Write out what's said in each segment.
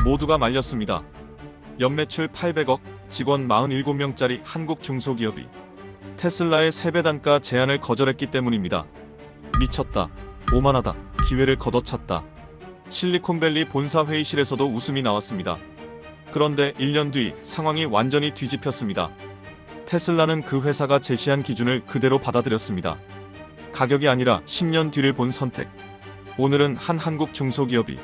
모두가 말렸습니다. 연매출 800억, 직원 47명짜리 한국 중소기업이 테슬라의 3배 단가 제안을 거절했기 때문입니다. 미쳤다. 오만하다. 기회를 걷어찼다. 실리콘밸리 본사 회의실에서도 웃음이 나왔습니다. 그런데 1년 뒤 상황이 완전히 뒤집혔습니다. 테슬라는 그 회사가 제시한 기준을 그대로 받아들였습니다. 가격이 아니라 10년 뒤를 본 선택. 오늘은 한 한국 중소기업이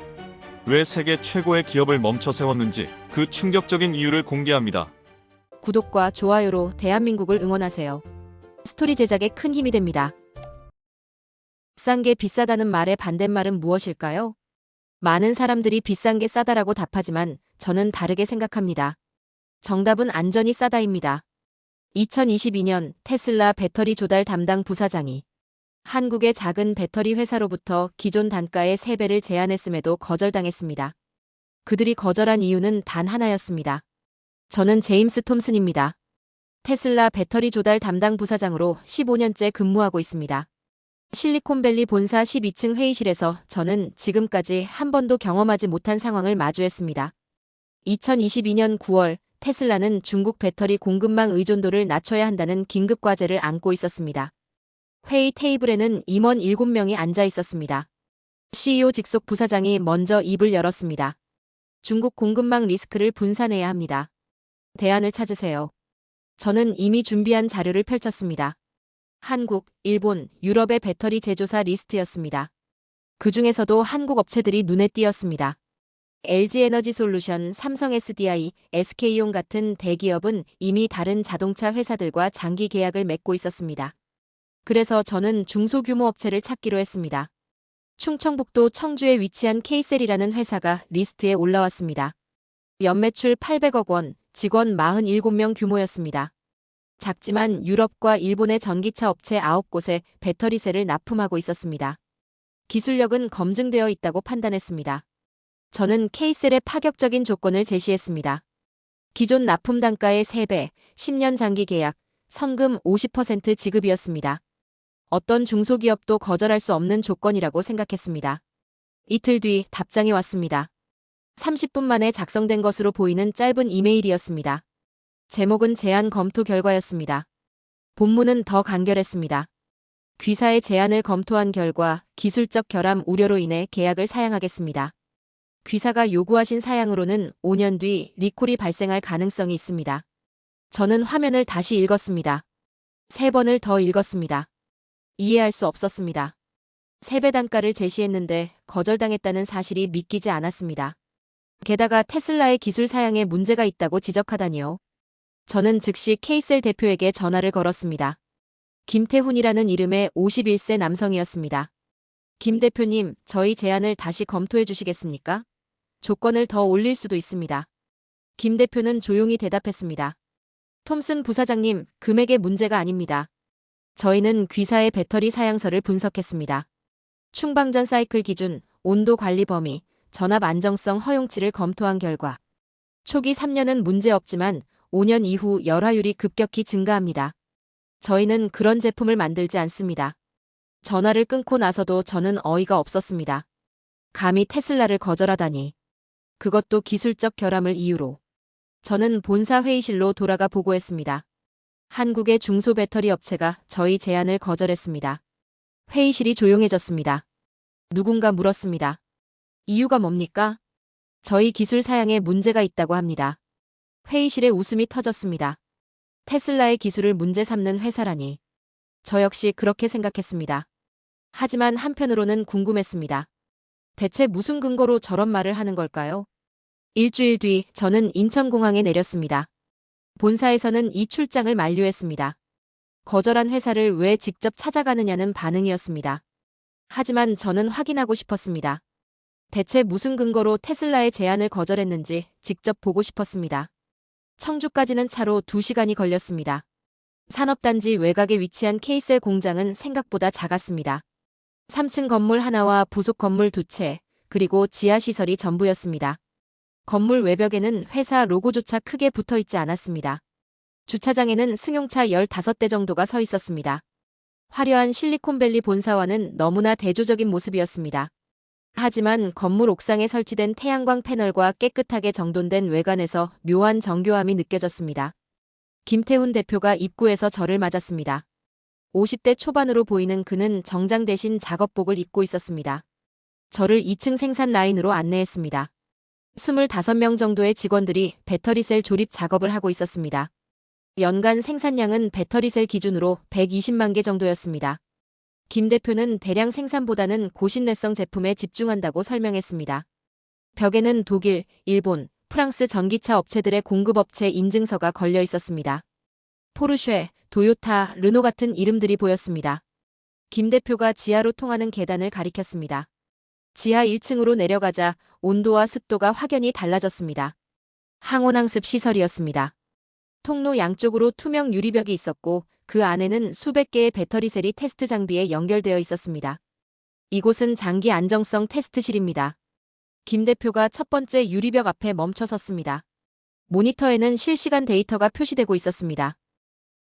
왜 세계 최고의 기업을 멈춰 세웠는지 그 충격적인 이유를 공개합니다. 구독과 좋아요로 대한민국을 응원하세요. 스토리 제작에 큰 힘이 됩니다. 비싼 게 비싸다는 말의 반대말은 무엇일까요? 많은 사람들이 비싼 게 싸다라고 답하지만 저는 다르게 생각합니다. 정답은 안전이 싸다입니다. 2022년 테슬라 배터리 조달 담당 부사장이 한국의 작은 배터리 회사로부터 기존 단가의 3배를 제안했음에도 거절당했습니다. 그들이 거절한 이유는 단 하나였습니다. 저는 제임스 톰슨입니다. 테슬라 배터리 조달 담당 부사장으로 15년째 근무하고 있습니다. 실리콘밸리 본사 12층 회의실에서 저는 지금까지 한 번도 경험하지 못한 상황을 마주했습니다. 2022년 9월 테슬라는 중국 배터리 공급망 의존도를 낮춰야 한다는 긴급 과제를 안고 있었습니다. 회의 테이블에는 임원 7명이 앉아 있었습니다. CEO 직속 부사장이 먼저 입을 열었습니다. 중국 공급망 리스크를 분산해야 합니다. 대안을 찾으세요. 저는 이미 준비한 자료를 펼쳤습니다. 한국, 일본, 유럽의 배터리 제조사 리스트였습니다. 그 중에서도 한국 업체들이 눈에 띄었습니다. LG에너지솔루션, 삼성 SDI, SK온 같은 대기업은 이미 다른 자동차 회사들과 장기 계약을 맺고 있었습니다. 그래서 저는 중소규모 업체를 찾기로 했습니다. 충청북도 청주에 위치한 K셀이라는 회사가 리스트에 올라왔습니다. 연매출 800억 원, 직원 47명 규모였습니다. 작지만 유럽과 일본의 전기차 업체 9곳에 배터리셀을 납품하고 있었습니다. 기술력은 검증되어 있다고 판단했습니다. 저는 K셀의 파격적인 조건을 제시했습니다. 기존 납품 단가의 3배, 10년 장기 계약, 성금 50% 지급이었습니다. 어떤 중소기업도 거절할 수 없는 조건이라고 생각했습니다. 이틀 뒤 답장이 왔습니다. 30분 만에 작성된 것으로 보이는 짧은 이메일이었습니다. 제목은 제안 검토 결과였습니다. 본문은 더 간결했습니다. 귀사의 제안을 검토한 결과 기술적 결함 우려로 인해 계약을 사양하겠습니다. 귀사가 요구하신 사양으로는 5년 뒤 리콜이 발생할 가능성이 있습니다. 저는 화면을 다시 읽었습니다. 3번을 더 읽었습니다. 이해할 수 없었습니다. 3배 단가를 제시했는데 거절당했다는 사실이 믿기지 않았습니다. 게다가 테슬라의 기술 사양에 문제가 있다고 지적하다니요. 저는 즉시 K셀 대표에게 전화를 걸었습니다. 김태훈이라는 이름의 51세 남성이었습니다. 김 대표님, 저희 제안을 다시 검토해 주시겠습니까? 조건을 더 올릴 수도 있습니다. 김 대표는 조용히 대답했습니다. 톰슨 부사장님, 금액의 문제가 아닙니다. 저희는 귀사의 배터리 사양서를 분석했습니다. 충방전 사이클 기준, 온도 관리 범위, 전압 안정성 허용치를 검토한 결과 초기 3년은 문제없지만 5년 이후 열화율이 급격히 증가합니다. 저희는 그런 제품을 만들지 않습니다. 전화를 끊고 나서도 저는 어이가 없었습니다. 감히 테슬라를 거절하다니. 그것도 기술적 결함을 이유로. 저는 본사 회의실로 돌아가 보고했습니다. 한국의 중소배터리 업체가 저희 제안을 거절했습니다. 회의실이 조용해졌습니다. 누군가 물었습니다. 이유가 뭡니까? 저희 기술 사양에 문제가 있다고 합니다. 회의실에 웃음이 터졌습니다. 테슬라의 기술을 문제 삼는 회사라니. 저 역시 그렇게 생각했습니다. 하지만 한편으로는 궁금했습니다. 대체 무슨 근거로 저런 말을 하는 걸까요? 일주일 뒤 저는 인천공항에 내렸습니다. 본사에서는 이 출장을 만료했습니다. 거절한 회사를 왜 직접 찾아가느냐는 반응이었습니다. 하지만 저는 확인하고 싶었습니다. 대체 무슨 근거로 테슬라의 제안을 거절했는지 직접 보고 싶었습니다. 청주까지는 차로 2시간이 걸렸습니다. 산업단지 외곽에 위치한 K셀 공장은 생각보다 작았습니다. 3층 건물 하나와 부속 건물 2채, 그리고 지하시설이 전부였습니다. 건물 외벽에는 회사 로고조차 크게 붙어 있지 않았습니다. 주차장에는 승용차 15대 정도가 서 있었습니다. 화려한 실리콘밸리 본사와는 너무나 대조적인 모습이었습니다. 하지만 건물 옥상에 설치된 태양광 패널과 깨끗하게 정돈된 외관에서 묘한 정교함이 느껴졌습니다. 김태훈 대표가 입구에서 저를 맞았습니다. 50대 초반으로 보이는 그는 정장 대신 작업복을 입고 있었습니다. 저를 2층 생산 라인으로 안내했습니다. 25명 정도의 직원들이 배터리셀 조립 작업을 하고 있었습니다. 연간 생산량은 배터리셀 기준으로 120만 개 정도였습니다. 김 대표는 대량 생산보다는 고신뢰성 제품에 집중한다고 설명했습니다. 벽에는 독일, 일본, 프랑스 전기차 업체들의 공급업체 인증서가 걸려 있었습니다. 포르쉐, 도요타, 르노 같은 이름들이 보였습니다. 김 대표가 지하로 통하는 계단을 가리켰습니다. 지하 1층으로 내려가자 온도와 습도가 확연히 달라졌습니다. 항온항습 시설이었습니다. 통로 양쪽으로 투명 유리벽이 있었고 그 안에는 수백 개의 배터리셀이 테스트 장비에 연결되어 있었습니다. 이곳은 장기 안정성 테스트실입니다. 김 대표가 첫 번째 유리벽 앞에 멈춰 섰습니다. 모니터에는 실시간 데이터가 표시되고 있었습니다.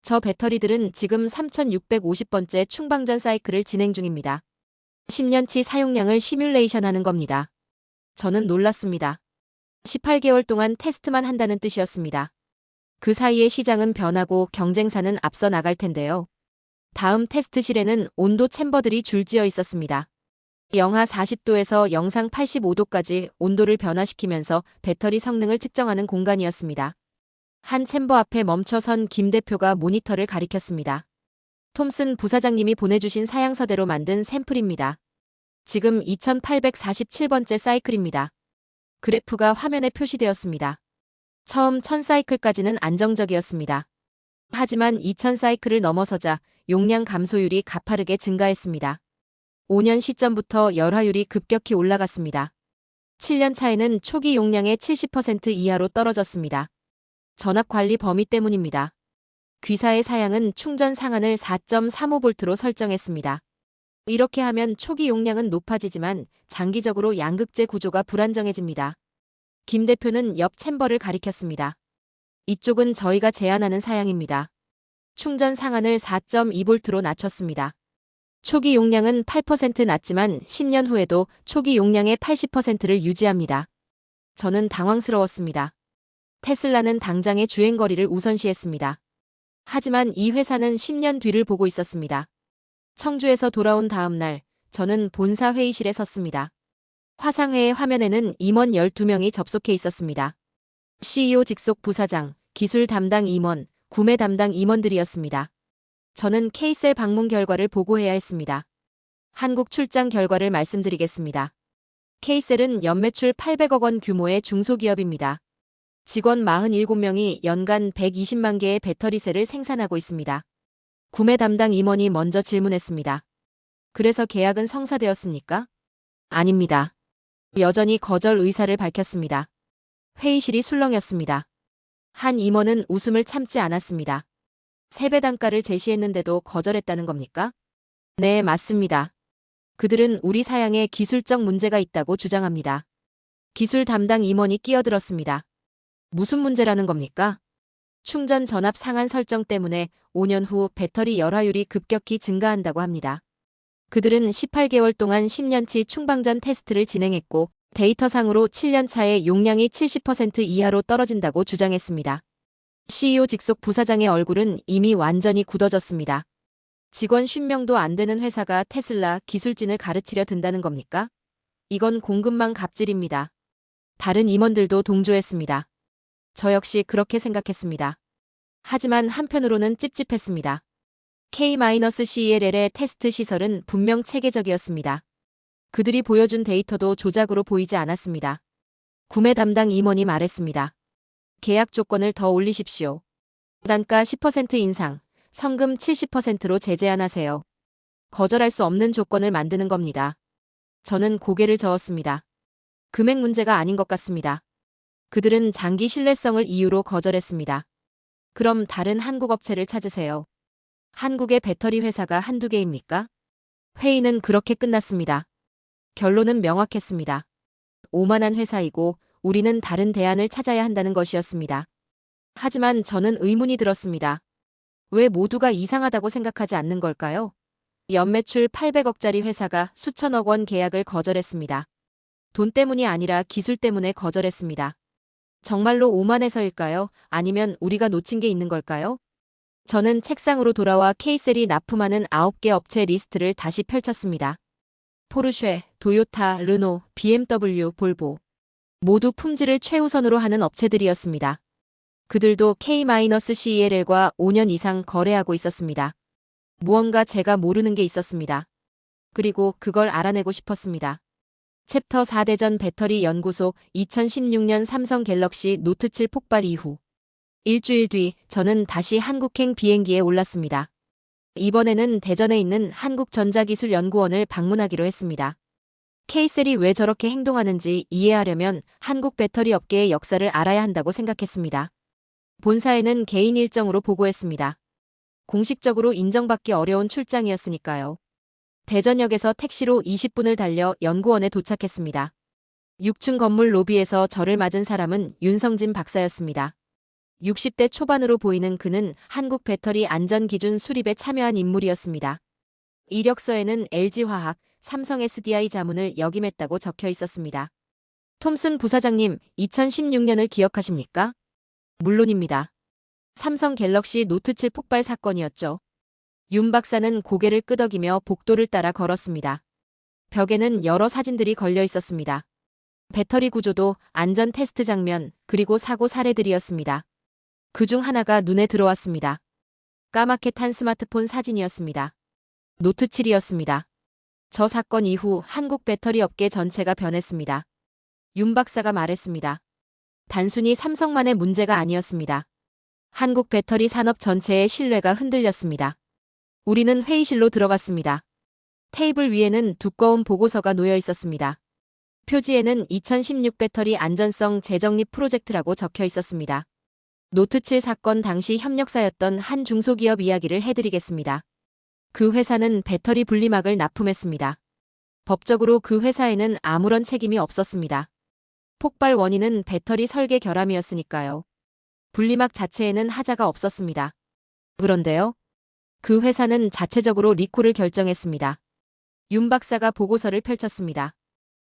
저 배터리들은 지금 3650번째 충방전 사이클을 진행 중입니다. 10년치 사용량을 시뮬레이션하는 겁니다. 저는 놀랐습니다. 18개월 동안 테스트만 한다는 뜻이었습니다. 그 사이에 시장은 변하고 경쟁사는 앞서 나갈 텐데요. 다음 테스트실에는 온도 챔버들이 줄지어 있었습니다. 영하 40도에서 영상 85도까지 온도를 변화시키면서 배터리 성능을 측정하는 공간이었습니다. 한 챔버 앞에 멈춰선 김 대표가 모니터를 가리켰습니다. 톰슨 부사장님이 보내주신 사양서대로 만든 샘플입니다. 지금 2847번째 사이클입니다. 그래프가 화면에 표시되었습니다. 처음 1000사이클까지는 안정적이었습니다. 하지만 2000사이클을 넘어서자 용량 감소율이 가파르게 증가했습니다. 5년 시점부터 열화율이 급격히 올라갔습니다. 7년 차에는 초기 용량의 70% 이하로 떨어졌습니다. 전압 관리 범위 때문입니다. 귀사의 사양은 충전 상한을 4.35V로 설정했습니다. 이렇게 하면 초기 용량은 높아지지만 장기적으로 양극재 구조가 불안정해집니다. 김 대표는 옆 챔버를 가리켰습니다. 이쪽은 저희가 제안하는 사양입니다. 충전 상한을 4.2V로 낮췄습니다. 초기 용량은 8% 낮지만 10년 후에도 초기 용량의 80%를 유지합니다. 저는 당황스러웠습니다. 테슬라는 당장의 주행거리를 우선시했습니다. 하지만 이 회사는 10년 뒤를 보고 있었습니다. 청주에서 돌아온 다음 날, 저는 본사 회의실에 섰습니다. 화상회의 화면에는 임원 12명이 접속해 있었습니다. CEO 직속 부사장, 기술 담당 임원, 구매 담당 임원들이었습니다. 저는 K셀 방문 결과를 보고해야 했습니다. 한국 출장 결과를 말씀드리겠습니다. K셀은 연매출 800억 원 규모의 중소기업입니다. 직원 47명이 연간 120만 개의 배터리셀을 생산하고 있습니다. 구매 담당 임원이 먼저 질문했습니다. 그래서 계약은 성사되었습니까? 아닙니다. 여전히 거절 의사를 밝혔습니다. 회의실이 술렁였습니다. 한 임원은 웃음을 참지 않았습니다. 3배 단가를 제시했는데도 거절했다는 겁니까? 네, 맞습니다. 그들은 우리 사양에 기술적 문제가 있다고 주장합니다. 기술 담당 임원이 끼어들었습니다. 무슨 문제라는 겁니까? 충전 전압 상한 설정 때문에 5년 후 배터리 열화율이 급격히 증가한다고 합니다. 그들은 18개월 동안 10년치 충방전 테스트를 진행했고 데이터상으로 7년 차에 용량이 70% 이하로 떨어진다고 주장했습니다. CEO 직속 부사장의 얼굴은 이미 완전히 굳어졌습니다. 직원 50명도 안 되는 회사가 테슬라 기술진을 가르치려 든다는 겁니까? 이건 공급망 갑질입니다. 다른 임원들도 동조했습니다. 저 역시 그렇게 생각했습니다. 하지만 한편으로는 찝찝했습니다. K-CELL의 테스트 시설은 분명 체계적이었습니다. 그들이 보여준 데이터도 조작으로 보이지 않았습니다. 구매 담당 임원이 말했습니다. 계약 조건을 더 올리십시오. 단가 10% 인상, 성금 70%로 재제안하세요. 거절할 수 없는 조건을 만드는 겁니다. 저는 고개를 저었습니다. 금액 문제가 아닌 것 같습니다. 그들은 장기 신뢰성을 이유로 거절했습니다. 그럼 다른 한국 업체를 찾으세요. 한국의 배터리 회사가 한두 개입니까? 회의는 그렇게 끝났습니다. 결론은 명확했습니다. 오만한 회사이고 우리는 다른 대안을 찾아야 한다는 것이었습니다. 하지만 저는 의문이 들었습니다. 왜 모두가 이상하다고 생각하지 않는 걸까요? 연매출 800억짜리 회사가 수천억 원 계약을 거절했습니다. 돈 때문이 아니라 기술 때문에 거절했습니다. 정말로 오만해서일까요? 아니면 우리가 놓친 게 있는 걸까요? 저는 책상으로 돌아와 K셀이 납품하는 9개 업체 리스트를 다시 펼쳤습니다. 포르쉐, 도요타, 르노, BMW, 볼보. 모두 품질을 최우선으로 하는 업체들이었습니다. 그들도 K-CEL과 5년 이상 거래하고 있었습니다. 무언가 제가 모르는 게 있었습니다. 그리고 그걸 알아내고 싶었습니다. 챕터 4대전 배터리 연구소 2016년 삼성 갤럭시 노트 7 폭발 이후. 일주일 뒤 저는 다시 한국행 비행기에 올랐습니다. 이번에는 대전에 있는 한국전자기술연구원을 방문하기로 했습니다. K셀이 왜 저렇게 행동하는지 이해하려면 한국 배터리 업계의 역사를 알아야 한다고 생각했습니다. 본사에는 개인 일정으로 보고했습니다. 공식적으로 인정받기 어려운 출장이었으니까요. 대전역에서 택시로 20분을 달려 연구원에 도착했습니다. 6층 건물 로비에서 저를 맞은 사람은 윤성진 박사였습니다. 60대 초반으로 보이는 그는 한국 배터리 안전기준 수립에 참여한 인물이었습니다. 이력서에는 LG화학, 삼성 SDI 자문을 역임했다고 적혀 있었습니다. 톰슨 부사장님, 2016년을 기억하십니까? 물론입니다. 삼성 갤럭시 노트 7 폭발 사건이었죠. 윤 박사는 고개를 끄덕이며 복도를 따라 걸었습니다. 벽에는 여러 사진들이 걸려 있었습니다. 배터리 구조도, 안전 테스트 장면, 그리고 사고 사례들이었습니다. 그중 하나가 눈에 들어왔습니다. 까맣게 탄 스마트폰 사진이었습니다. 노트 7이었습니다. 저 사건 이후 한국 배터리 업계 전체가 변했습니다. 윤 박사가 말했습니다. 단순히 삼성만의 문제가 아니었습니다. 한국 배터리 산업 전체의 신뢰가 흔들렸습니다. 우리는 회의실로 들어갔습니다. 테이블 위에는 두꺼운 보고서가 놓여 있었습니다. 표지에는 2016 배터리 안전성 재정립 프로젝트라고 적혀 있었습니다. 노트 7 사건 당시 협력사였던 한 중소기업 이야기를 해드리겠습니다. 그 회사는 배터리 분리막을 납품했습니다. 법적으로 그 회사에는 아무런 책임이 없었습니다. 폭발 원인은 배터리 설계 결함이었으니까요. 분리막 자체에는 하자가 없었습니다. 그런데요. 그 회사는 자체적으로 리콜을 결정했습니다. 윤 박사가 보고서를 펼쳤습니다.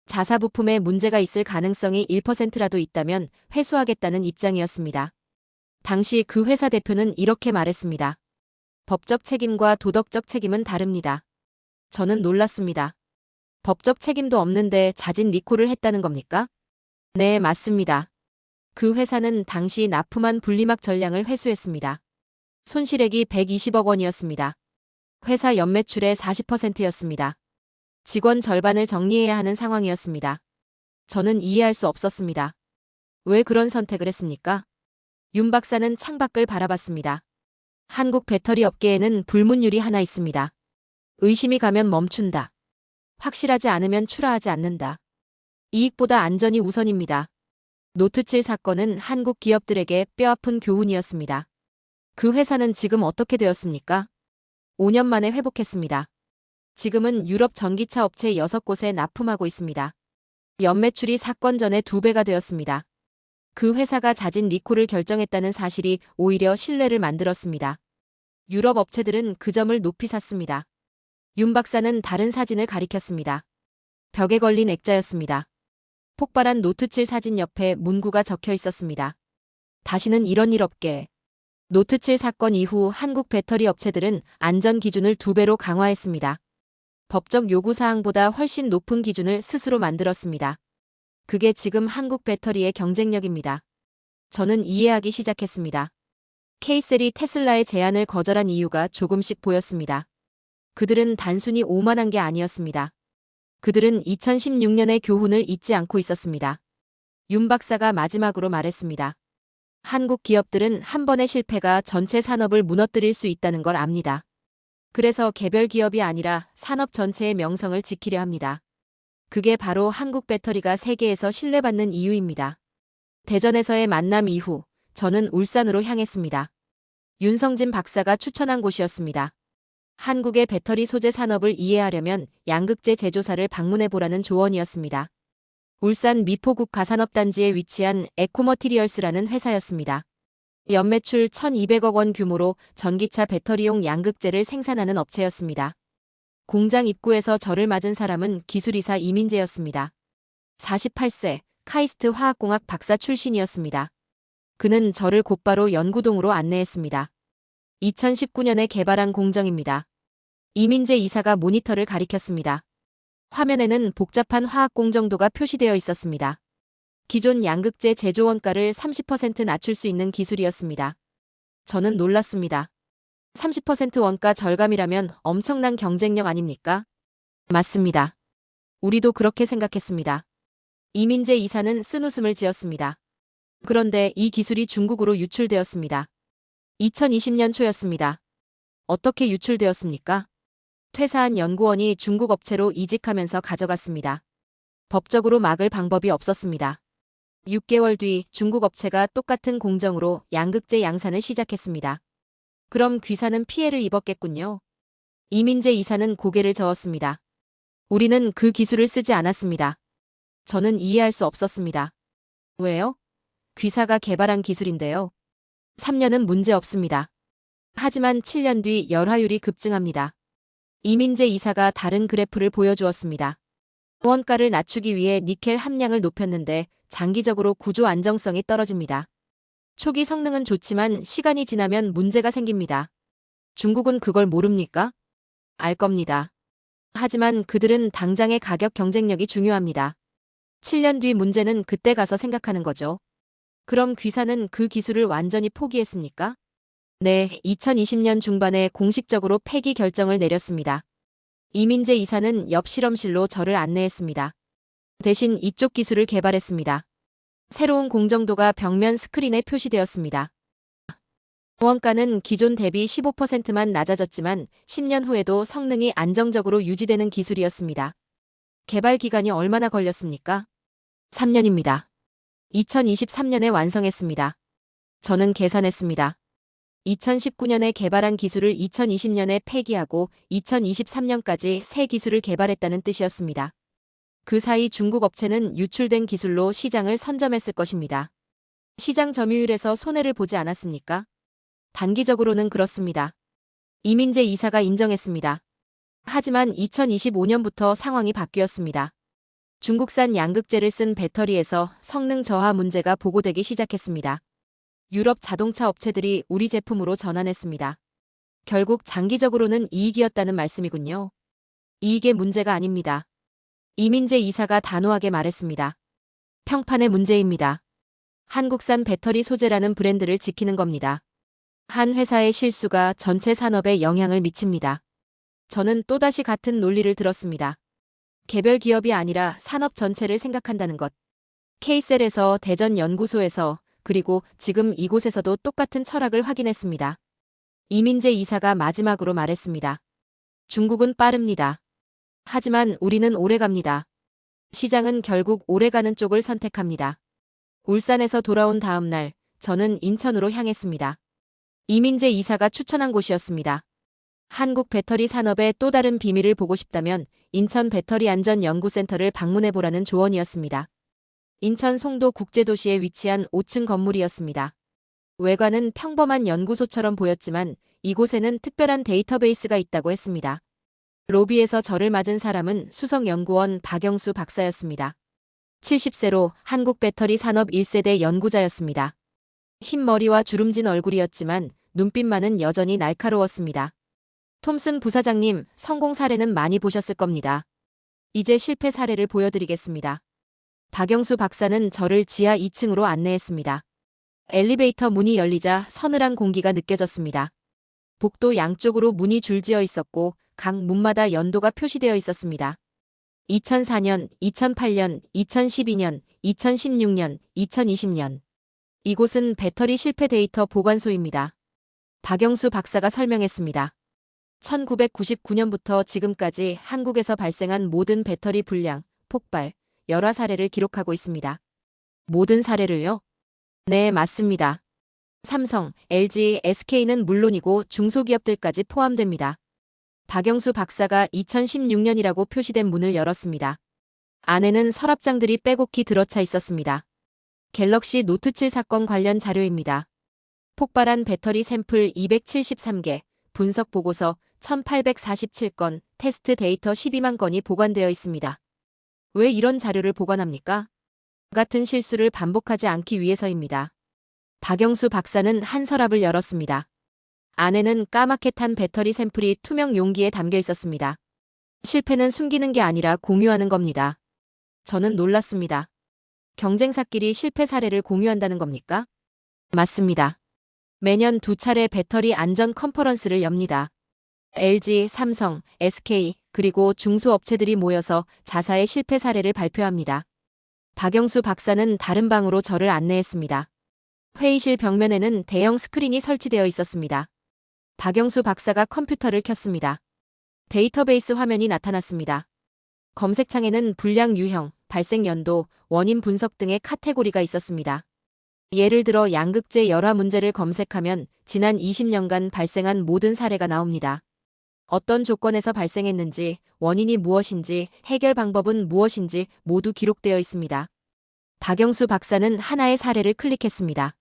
자사 부품에 문제가 있을 가능성이 1%라도 있다면 회수하겠다는 입장이었습니다. 당시 그 회사 대표는 이렇게 말했습니다. 법적 책임과 도덕적 책임은 다릅니다. 저는 놀랐습니다. 법적 책임도 없는데 자진 리콜을 했다는 겁니까? 네, 맞습니다. 그 회사는 당시 납품한 분리막 전량을 회수했습니다. 손실액이 120억 원이었습니다. 회사 연매출의 40%였습니다. 직원 절반을 정리해야 하는 상황이었습니다. 저는 이해할 수 없었습니다. 왜 그런 선택을 했습니까? 윤 박사는 창밖을 바라봤습니다. 한국 배터리 업계에는 불문율이 하나 있습니다. 의심이 가면 멈춘다. 확실하지 않으면 출하하지 않는다. 이익보다 안전이 우선입니다. 노트 7 사건은 한국 기업들에게 뼈아픈 교훈이었습니다. 그 회사는 지금 어떻게 되었습니까? 5년 만에 회복했습니다. 지금은 유럽 전기차 업체 6곳에 납품하고 있습니다. 연매출이 사건 전에 2배가 되었습니다. 그 회사가 자진 리콜을 결정했다는 사실이 오히려 신뢰를 만들었습니다. 유럽 업체들은 그 점을 높이 샀습니다. 윤 박사는 다른 사진을 가리켰습니다. 벽에 걸린 액자였습니다. 폭발한 노트 7 사진 옆에 문구가 적혀 있었습니다. 다시는 이런 일 없게. 노트 7 사건 이후 한국 배터리 업체들은 안전 기준을 2배로 강화했습니다. 법적 요구사항보다 훨씬 높은 기준을 스스로 만들었습니다. 그게 지금 한국 배터리의 경쟁력입니다. 저는 이해하기 시작했습니다. K셀이 테슬라의 제안을 거절한 이유가 조금씩 보였습니다. 그들은 단순히 오만한 게 아니었습니다. 그들은 2016년의 교훈을 잊지 않고 있었습니다. 윤 박사가 마지막으로 말했습니다. 한국 기업들은 한 번의 실패가 전체 산업을 무너뜨릴 수 있다는 걸 압니다. 그래서 개별 기업이 아니라 산업 전체의 명성을 지키려 합니다. 그게 바로 한국 배터리가 세계에서 신뢰받는 이유입니다. 대전에서의 만남 이후 저는 울산으로 향했습니다. 윤성진 박사가 추천한 곳이었습니다. 한국의 배터리 소재 산업을 이해하려면 양극재 제조사를 방문해 보라는 조언이었습니다. 울산 미포국 가산업단지에 위치한 에코머티리얼스라는 회사였습니다. 연매출 1,200억 원 규모로 전기차 배터리용 양극재를 생산하는 업체였습니다. 공장 입구에서 저를 맞은 사람은 기술이사 이민재였습니다. 48세, 카이스트 화학공학 박사 출신이었습니다. 그는 저를 곧바로 연구동으로 안내했습니다. 2019년에 개발한 공정입니다. 이민재 이사가 모니터를 가리켰습니다. 화면에는 복잡한 화학 공정도가 표시되어 있었습니다. 기존 양극재 제조 원가를 30% 낮출 수 있는 기술이었습니다. 저는 놀랐습니다. 30% 원가 절감이라면 엄청난 경쟁력 아닙니까? 맞습니다. 우리도 그렇게 생각했습니다. 이민재 이사는 쓴웃음을 지었습니다. 그런데 이 기술이 중국으로 유출되었습니다. 2020년 초였습니다. 어떻게 유출되었습니까? 퇴사한 연구원이 중국 업체로 이직하면서 가져갔습니다. 법적으로 막을 방법이 없었습니다. 6개월 뒤 중국 업체가 똑같은 공정으로 양극재 양산을 시작했습니다. 그럼 귀사는 피해를 입었겠군요. 이민재 이사는 고개를 저었습니다. 우리는 그 기술을 쓰지 않았습니다. 저는 이해할 수 없었습니다. 왜요? 귀사가 개발한 기술인데요. 3년은 문제 없습니다. 하지만 7년 뒤 열화율이 급증합니다. 이민재 이사가 다른 그래프를 보여주었습니다. 원가를 낮추기 위해 니켈 함량을 높였는데 장기적으로 구조 안정성이 떨어집니다. 초기 성능은 좋지만 시간이 지나면 문제가 생깁니다. 중국은 그걸 모릅니까? 알 겁니다. 하지만 그들은 당장의 가격 경쟁력이 중요합니다. 7년 뒤 문제는 그때 가서 생각하는 거죠. 그럼 귀사는 그 기술을 완전히 포기했습니까? 네, 2020년 중반에 공식적으로 폐기 결정을 내렸습니다. 이민재 이사는 옆 실험실로 저를 안내했습니다. 대신 이쪽 기술을 개발했습니다. 새로운 공정도가 벽면 스크린에 표시되었습니다. 원가는 기존 대비 15%만 낮아졌지만 10년 후에도 성능이 안정적으로 유지되는 기술이었습니다. 개발 기간이 얼마나 걸렸습니까? 3년입니다. 2023년에 완성했습니다. 저는 계산했습니다. 2019년에 개발한 기술을 2020년에 폐기하고 2023년까지 새 기술을 개발했다는 뜻이었습니다. 그 사이 중국 업체는 유출된 기술로 시장을 선점했을 것입니다. 시장 점유율에서 손해를 보지 않았습니까? 단기적으로는 그렇습니다. 이민재 이사가 인정했습니다. 하지만 2025년부터 상황이 바뀌었습니다. 중국산 양극재를 쓴 배터리에서 성능 저하 문제가 보고되기 시작했습니다. 유럽 자동차 업체들이 우리 제품으로 전환했습니다. 결국 장기적으로는 이익이었다는 말씀이군요. 이익의 문제가 아닙니다. 이민재 이사가 단호하게 말했습니다. 평판의 문제입니다. 한국산 배터리 소재라는 브랜드를 지키는 겁니다. 한 회사의 실수가 전체 산업에 영향을 미칩니다. 저는 또다시 같은 논리를 들었습니다. 개별 기업이 아니라 산업 전체를 생각한다는 것. K셀에서 대전 연구소에서 그리고 지금 이곳에서도 똑같은 철학을 확인했습니다. 이민재 이사가 마지막으로 말했습니다. 중국은 빠릅니다. 하지만 우리는 오래갑니다. 시장은 결국 오래가는 쪽을 선택합니다. 울산에서 돌아온 다음 날 저는 인천으로 향했습니다. 이민재 이사가 추천한 곳이었습니다. 한국 배터리 산업의 또 다른 비밀을 보고 싶다면 인천 배터리 안전 연구센터를 방문해 보라는 조언이었습니다. 인천 송도 국제도시에 위치한 5층 건물이었습니다. 외관은 평범한 연구소처럼 보였지만 이곳에는 특별한 데이터베이스가 있다고 했습니다. 로비에서 저를 맞은 사람은 수석연구원 박영수 박사였습니다. 70세로 한국 배터리 산업 1세대 연구자였습니다. 흰 머리와 주름진 얼굴이었지만 눈빛만은 여전히 날카로웠습니다. 톰슨 부사장님, 성공 사례는 많이 보셨을 겁니다. 이제 실패 사례를 보여드리겠습니다. 박영수 박사는 저를 지하 2층으로 안내했습니다. 엘리베이터 문이 열리자 서늘한 공기가 느껴졌습니다. 복도 양쪽으로 문이 줄지어 있었고 각 문마다 연도가 표시되어 있었습니다. 2004년, 2008년, 2012년, 2016년, 2020년. 이곳은 배터리 실패 데이터 보관소입니다. 박영수 박사가 설명했습니다. 1999년부터 지금까지 한국에서 발생한 모든 배터리 불량, 폭발, 열화 사례를 기록하고 있습니다. 모든 사례를요? 네, 맞습니다. 삼성, LG, SK는 물론이고 중소기업들까지 포함됩니다. 박영수 박사가 2016년이라고 표시된 문을 열었습니다. 안에는 서랍장들이 빼곡히 들어차 있었습니다. 갤럭시 노트 7 사건 관련 자료입니다. 폭발한 배터리 샘플 273개, 분석 보고서 1847건, 테스트 데이터 12만 건이 보관되어 있습니다. 왜 이런 자료를 보관합니까? 같은 실수를 반복하지 않기 위해서입니다. 박영수 박사는 한 서랍을 열었습니다. 안에는 까맣게 탄 배터리 샘플이 투명 용기에 담겨 있었습니다. 실패는 숨기는 게 아니라 공유하는 겁니다. 저는 놀랐습니다. 경쟁사끼리 실패 사례를 공유한다는 겁니까? 맞습니다. 매년 2차례 배터리 안전 컨퍼런스를 엽니다. LG, 삼성, SK, 그리고 중소업체들이 모여서 자사의 실패 사례를 발표합니다. 박영수 박사는 다른 방으로 저를 안내했습니다. 회의실 벽면에는 대형 스크린이 설치되어 있었습니다. 박영수 박사가 컴퓨터를 켰습니다. 데이터베이스 화면이 나타났습니다. 검색창에는 불량 유형, 발생 연도, 원인 분석 등의 카테고리가 있었습니다. 예를 들어 양극재 열화 문제를 검색하면 지난 20년간 발생한 모든 사례가 나옵니다. 어떤 조건에서 발생했는지, 원인이 무엇인지, 해결 방법은 무엇인지 모두 기록되어 있습니다. 박영수 박사는 하나의 사례를 클릭했습니다.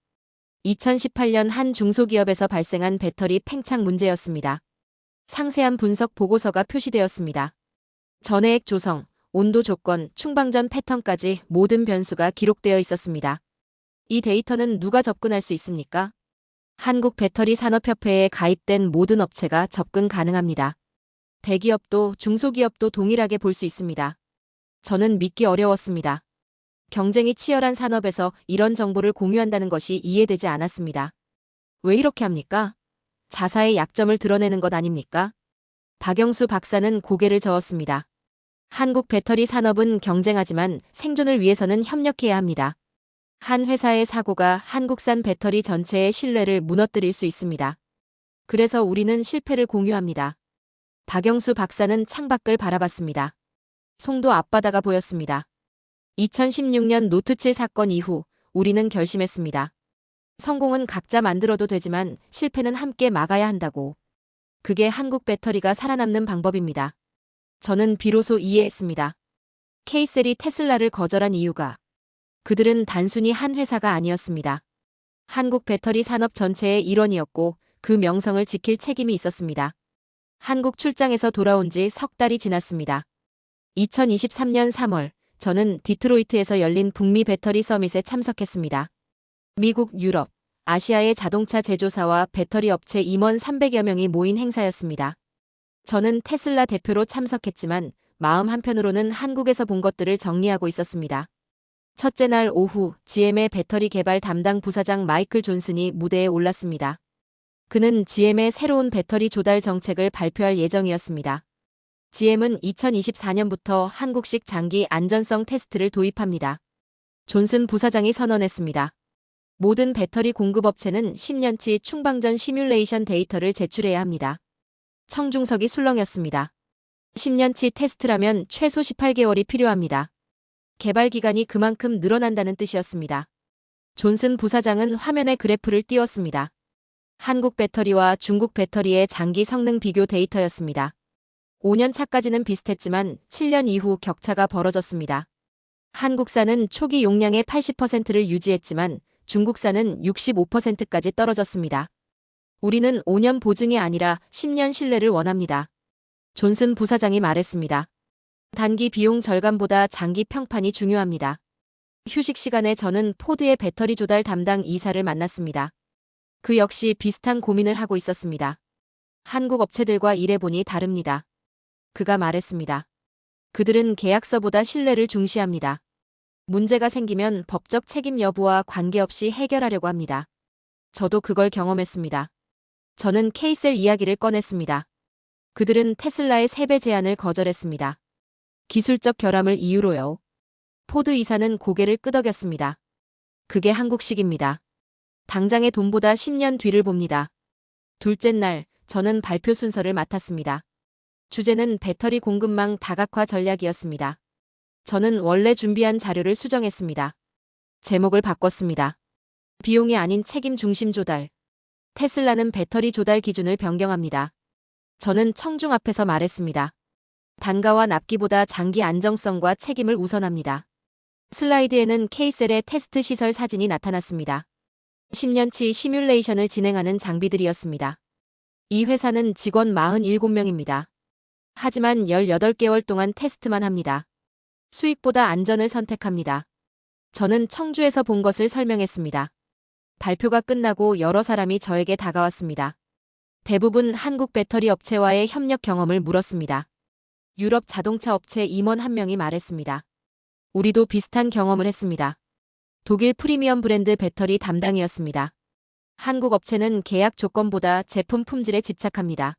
2018년 한 중소기업에서 발생한 배터리 팽창 문제였습니다. 상세한 분석 보고서가 표시되었습니다. 전해액 조성, 온도 조건, 충방전 패턴까지 모든 변수가 기록되어 있었습니다. 이 데이터는 누가 접근할 수 있습니까? 한국배터리산업협회에 가입된 모든 업체가 접근 가능합니다. 대기업도 중소기업도 동일하게 볼 수 있습니다. 저는 믿기 어려웠습니다. 경쟁이 치열한 산업에서 이런 정보를 공유한다는 것이 이해되지 않았습니다. 왜 이렇게 합니까? 자사의 약점을 드러내는 것 아닙니까? 박영수 박사는 고개를 저었습니다. 한국 배터리 산업은 경쟁하지만 생존을 위해서는 협력해야 합니다. 한 회사의 사고가 한국산 배터리 전체의 신뢰를 무너뜨릴 수 있습니다. 그래서 우리는 실패를 공유합니다. 박영수 박사는 창밖을 바라봤습니다. 송도 앞바다가 보였습니다. 2016년 노트7 사건 이후 우리는 결심했습니다. 성공은 각자 만들어도 되지만 실패는 함께 막아야 한다고. 그게 한국 배터리가 살아남는 방법입니다. 저는 비로소 이해했습니다. K셀이 테슬라를 거절한 이유가 그들은 단순히 한 회사가 아니었습니다. 한국 배터리 산업 전체의 일원이었고 그 명성을 지킬 책임이 있었습니다. 한국 출장에서 돌아온 지 석 달이 지났습니다. 2023년 3월 저는 디트로이트에서 열린 북미 배터리 서밋에 참석했습니다. 미국, 유럽, 아시아의 자동차 제조사와 배터리 업체 임원 300여 명이 모인 행사였습니다. 저는 테슬라 대표로 참석했지만 마음 한편으로는 한국에서 본 것들을 정리하고 있었습니다. 첫째 날 오후 GM의 배터리 개발 담당 부사장 마이클 존슨이 무대에 올랐습니다. 그는 GM의 새로운 배터리 조달 정책을 발표할 예정이었습니다. GM은 2024년부터 한국식 장기 안전성 테스트를 도입합니다. 존슨 부사장이 선언했습니다. 모든 배터리 공급업체는 10년치 충방전 시뮬레이션 데이터를 제출해야 합니다. 청중석이 술렁였습니다. 10년치 테스트라면 최소 18개월이 필요합니다. 개발 기간이 그만큼 늘어난다는 뜻이었습니다. 존슨 부사장은 화면에 그래프를 띄웠습니다. 한국 배터리와 중국 배터리의 장기 성능 비교 데이터였습니다. 5년 차까지는 비슷했지만 7년 이후 격차가 벌어졌습니다. 한국산은 초기 용량의 80%를 유지했지만 중국산은 65%까지 떨어졌습니다. 우리는 5년 보증이 아니라 10년 신뢰를 원합니다. 존슨 부사장이 말했습니다. 단기 비용 절감보다 장기 평판이 중요합니다. 휴식 시간에 저는 포드의 배터리 조달 담당 이사를 만났습니다. 그 역시 비슷한 고민을 하고 있었습니다. 한국 업체들과 일해보니 다릅니다. 그가 말했습니다. 그들은 계약서보다 신뢰를 중시합니다. 문제가 생기면 법적 책임 여부와 관계없이 해결하려고 합니다. 저도 그걸 경험했습니다. 저는 K셀 이야기를 꺼냈습니다. 그들은 테슬라의 3배 제안을 거절했습니다. 기술적 결함을 이유로요. 포드 이사는 고개를 끄덕였습니다. 그게 한국식입니다. 당장의 돈보다 10년 뒤를 봅니다. 둘째 날, 저는 발표 순서를 맡았습니다. 주제는 배터리 공급망 다각화 전략이었습니다. 저는 원래 준비한 자료를 수정했습니다. 제목을 바꿨습니다. 비용이 아닌 책임 중심 조달. 테슬라는 배터리 조달 기준을 변경합니다. 저는 청중 앞에서 말했습니다. 단가와 납기보다 장기 안정성과 책임을 우선합니다. 슬라이드에는 K셀의 테스트 시설 사진이 나타났습니다. 10년치 시뮬레이션을 진행하는 장비들이었습니다. 이 회사는 직원 47명입니다. 하지만 18개월 동안 테스트만 합니다. 수익보다 안전을 선택합니다. 저는 청주에서 본 것을 설명했습니다. 발표가 끝나고 여러 사람이 저에게 다가왔습니다. 대부분 한국 배터리 업체와의 협력 경험을 물었습니다. 유럽 자동차 업체 임원 한 명이 말했습니다. 우리도 비슷한 경험을 했습니다. 독일 프리미엄 브랜드 배터리 담당이었습니다. 한국 업체는 계약 조건보다 제품 품질에 집착합니다.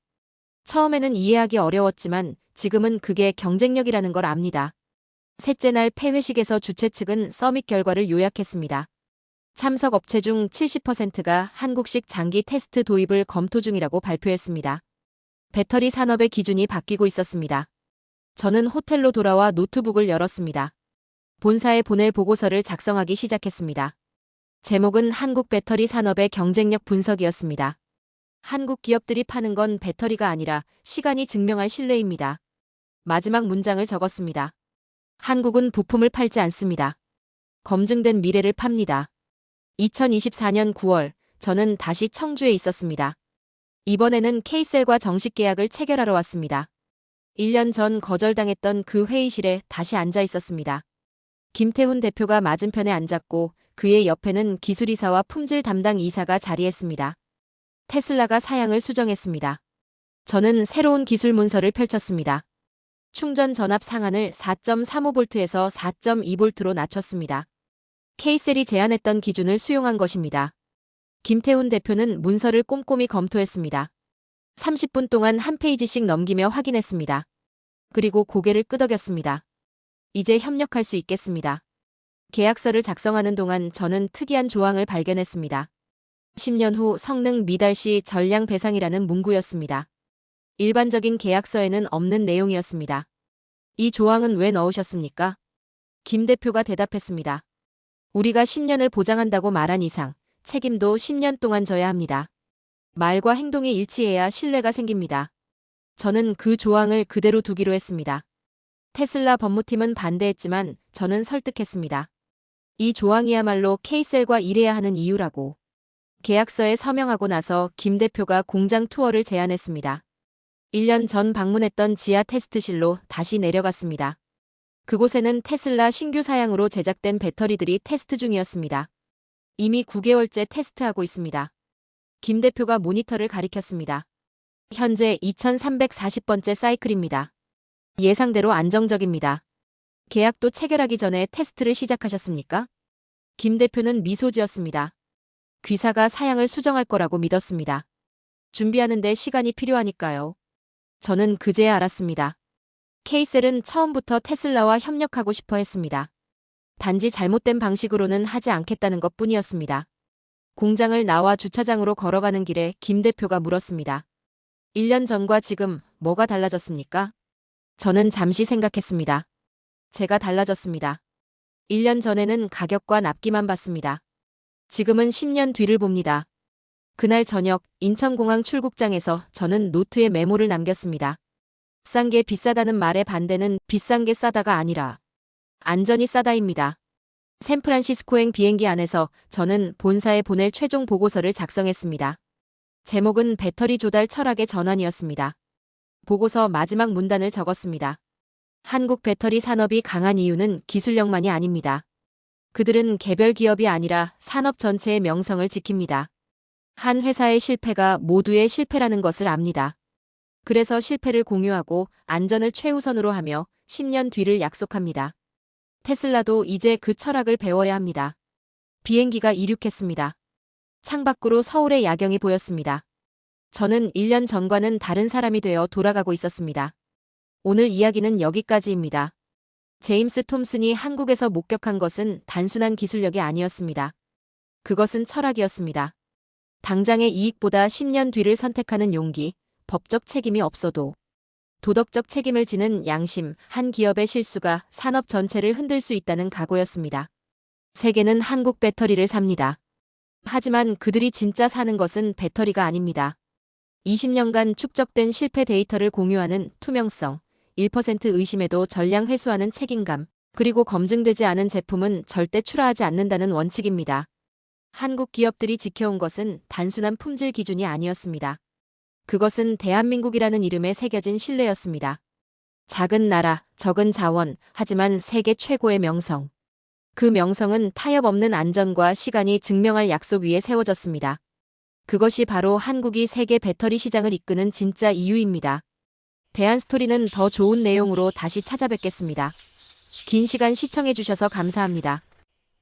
처음에는 이해하기 어려웠지만 지금은 그게 경쟁력이라는 걸 압니다. 셋째 날 폐회식에서 주최 측은 서밋 결과를 요약했습니다. 참석 업체 중 70%가 한국식 장기 테스트 도입을 검토 중이라고 발표했습니다. 배터리 산업의 기준이 바뀌고 있었습니다. 저는 호텔로 돌아와 노트북을 열었습니다. 본사에 보낼 보고서를 작성하기 시작했습니다. 제목은 한국 배터리 산업의 경쟁력 분석이었습니다. 한국 기업들이 파는 건 배터리가 아니라 시간이 증명할 신뢰입니다. 마지막 문장을 적었습니다. 한국은 부품을 팔지 않습니다. 검증된 미래를 팝니다. 2024년 9월, 저는 다시 청주에 있었습니다. 이번에는 K셀과 정식 계약을 체결하러 왔습니다. 1년 전 거절당했던 그 회의실에 다시 앉아 있었습니다. 김태훈 대표가 맞은편에 앉았고 그의 옆에는 기술이사와 품질 담당 이사가 자리했습니다. 테슬라가 사양을 수정했습니다. 저는 새로운 기술 문서를 펼쳤습니다. 충전 전압 상한을 4.35V에서 4.2V로 낮췄습니다. K셀이 제안했던 기준을 수용한 것입니다. 김태훈 대표는 문서를 꼼꼼히 검토했습니다. 30분 동안 한 페이지씩 넘기며 확인했습니다. 그리고 고개를 끄덕였습니다. 이제 협력할 수 있겠습니다. 계약서를 작성하는 동안 저는 특이한 조항을 발견했습니다. 10년 후 성능 미달 시 전량 배상이라는 문구였습니다. 일반적인 계약서에는 없는 내용이었습니다. 이 조항은 왜 넣으셨습니까? 김 대표가 대답했습니다. 우리가 10년을 보장한다고 말한 이상 책임도 10년 동안 져야 합니다. 말과 행동이 일치해야 신뢰가 생깁니다. 저는 그 조항을 그대로 두기로 했습니다. 테슬라 법무팀은 반대했지만 저는 설득했습니다. 이 조항이야말로 K셀과 일해야 하는 이유라고. 계약서에 서명하고 나서 김 대표가 공장 투어를 제안했습니다. 1년 전 방문했던 지하 테스트실로 다시 내려갔습니다. 그곳에는 테슬라 신규 사양으로 제작된 배터리들이 테스트 중이었습니다. 이미 9개월째 테스트하고 있습니다. 김 대표가 모니터를 가리켰습니다. 현재 2340번째 사이클입니다. 예상대로 안정적입니다. 계약도 체결하기 전에 테스트를 시작하셨습니까? 김 대표는 미소 지었습니다. 귀사가 사양을 수정할 거라고 믿었습니다. 준비하는 데 시간이 필요하니까요. 저는 그제야 알았습니다. K셀은 처음부터 테슬라와 협력하고 싶어 했습니다. 단지 잘못된 방식으로는 하지 않겠다는 것 뿐이었습니다. 공장을 나와 주차장으로 걸어가는 길에 김 대표가 물었습니다. 1년 전과 지금 뭐가 달라졌습니까? 저는 잠시 생각했습니다. 제가 달라졌습니다. 1년 전에는 가격과 납기만 봤습니다. 지금은 10년 뒤를 봅니다. 그날 저녁 인천공항 출국장에서 저는 노트에 메모를 남겼습니다. 싼 게 비싸다는 말의 반대는 비싼 게 싸다가 아니라 안전이 싸다입니다. 샌프란시스코행 비행기 안에서 저는 본사에 보낼 최종 보고서를 작성했습니다. 제목은 배터리 조달 철학의 전환이었습니다. 보고서 마지막 문단을 적었습니다. 한국 배터리 산업이 강한 이유는 기술력만이 아닙니다. 그들은 개별 기업이 아니라 산업 전체의 명성을 지킵니다. 한 회사의 실패가 모두의 실패라는 것을 압니다. 그래서 실패를 공유하고 안전을 최우선으로 하며 10년 뒤를 약속합니다. 테슬라도 이제 그 철학을 배워야 합니다. 비행기가 이륙했습니다. 창밖으로 서울의 야경이 보였습니다. 저는 1년 전과는 다른 사람이 되어 돌아가고 있었습니다. 오늘 이야기는 여기까지입니다. 제임스 톰슨이 한국에서 목격한 것은 단순한 기술력이 아니었습니다. 그것은 철학이었습니다. 당장의 이익보다 10년 뒤를 선택하는 용기, 법적 책임이 없어도 도덕적 책임을 지는 양심, 한 기업의 실수가 산업 전체를 흔들 수 있다는 각오였습니다. 세계는 한국 배터리를 삽니다. 하지만 그들이 진짜 사는 것은 배터리가 아닙니다. 20년간 축적된 실패 데이터를 공유하는 투명성, 1% 의심에도 전량 회수하는 책임감, 그리고 검증되지 않은 제품은 절대 출하하지 않는다는 원칙입니다. 한국 기업들이 지켜온 것은 단순한 품질 기준이 아니었습니다. 그것은 대한민국이라는 이름에 새겨진 신뢰였습니다. 작은 나라, 적은 자원, 하지만 세계 최고의 명성. 그 명성은 타협 없는 안전과 시간이 증명할 약속 위에 세워졌습니다. 그것이 바로 한국이 세계 배터리 시장을 이끄는 진짜 이유입니다. 대한스토리는 더 좋은 내용으로 다시 찾아뵙겠습니다. 긴 시간 시청해주셔서 감사합니다.